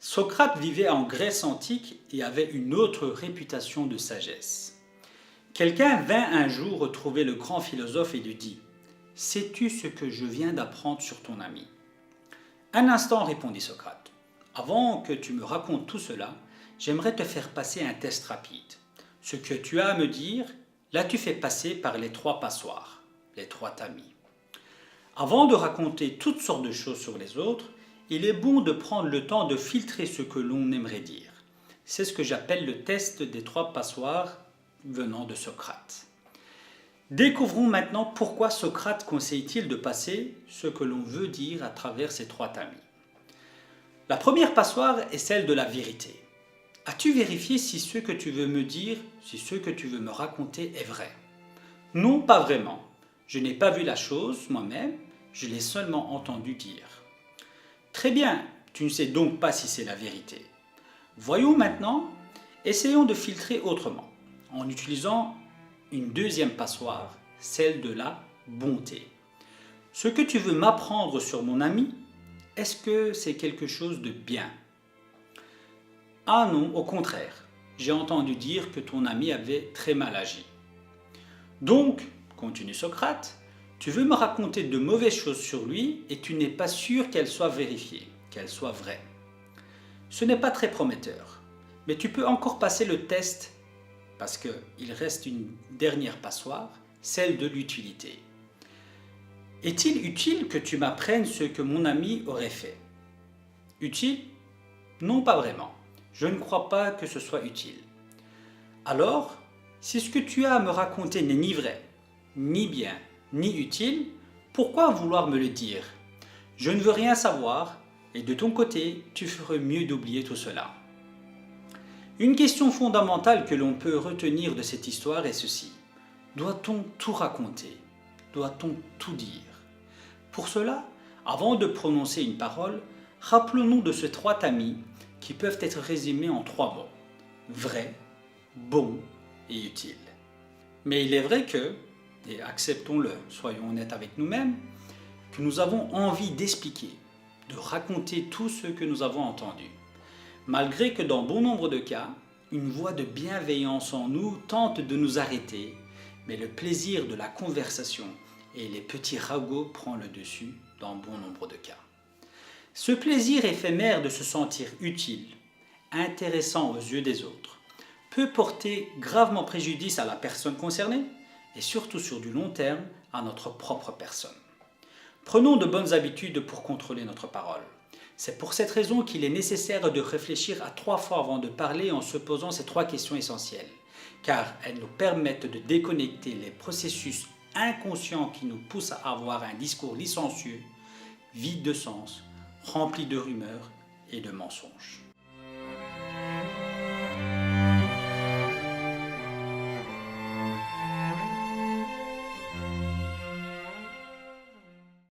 Socrate vivait en Grèce antique et avait une autre réputation de sagesse. Quelqu'un vint un jour retrouver le grand philosophe et lui dit : « Sais-tu ce que je viens d'apprendre sur ton ami ?» Un instant, répondit Socrate. « Avant que tu me racontes tout cela, j'aimerais te faire passer un test rapide. Ce que tu as à me dire, l'as-tu fait passer par les trois passoires, les trois tamis. Avant de raconter toutes sortes de choses sur les autres, il est bon de prendre le temps de filtrer ce que l'on aimerait dire. C'est ce que j'appelle le test des trois passoires venant de Socrate. Découvrons maintenant pourquoi Socrate conseille-t-il de passer ce que l'on veut dire à travers ces trois tamis. La première passoire est celle de la vérité. As-tu vérifié si ce que tu veux me dire, si ce que tu veux me raconter est vrai ? Non, pas vraiment. Je n'ai pas vu la chose moi-même, je l'ai seulement entendu dire. Très bien, tu ne sais donc pas si c'est la vérité. Voyons maintenant, essayons de filtrer autrement, en utilisant une deuxième passoire, celle de la bonté. Ce que tu veux m'apprendre sur mon ami, est-ce que c'est quelque chose de bien ? Ah non, au contraire, j'ai entendu dire que ton ami avait très mal agi. Donc, continue Socrate, tu veux me raconter de mauvaises choses sur lui et tu n'es pas sûr qu'elles soient vérifiées, qu'elles soient vraies. Ce n'est pas très prometteur, mais tu peux encore passer le test parce qu'il reste une dernière passoire, celle de l'utilité. Est-il utile que tu m'apprennes ce que mon ami aurait fait ? Utile ? Non, pas vraiment. Je ne crois pas que ce soit utile. Alors, si ce que tu as à me raconter n'est ni vrai, ni bien, ni utile, pourquoi vouloir me le dire ? Je ne veux rien savoir et de ton côté, tu ferais mieux d'oublier tout cela. Une question fondamentale que l'on peut retenir de cette histoire est ceci. Doit-on tout raconter ? Doit-on tout dire ? Pour cela, avant de prononcer une parole, rappelons-nous de ces trois tamis qui peuvent être résumés en trois mots. Vrai, bon et utile. Mais il est vrai que, et acceptons-le, soyons honnêtes avec nous-mêmes, que nous avons envie d'expliquer, de raconter tout ce que nous avons entendu. Malgré que dans bon nombre de cas, une voix de bienveillance en nous tente de nous arrêter, mais le plaisir de la conversation et les petits ragots prend le dessus dans bon nombre de cas. Ce plaisir éphémère de se sentir utile, intéressant aux yeux des autres, peut porter gravement préjudice à la personne concernée et surtout sur du long terme à notre propre personne. Prenons de bonnes habitudes pour contrôler notre parole. C'est pour cette raison qu'il est nécessaire de réfléchir à 3 fois avant de parler en se posant ces 3 questions essentielles, car elles nous permettent de déconnecter les processus inconscients qui nous poussent à avoir un discours licencieux, vide de sens, rempli de rumeurs et de mensonges.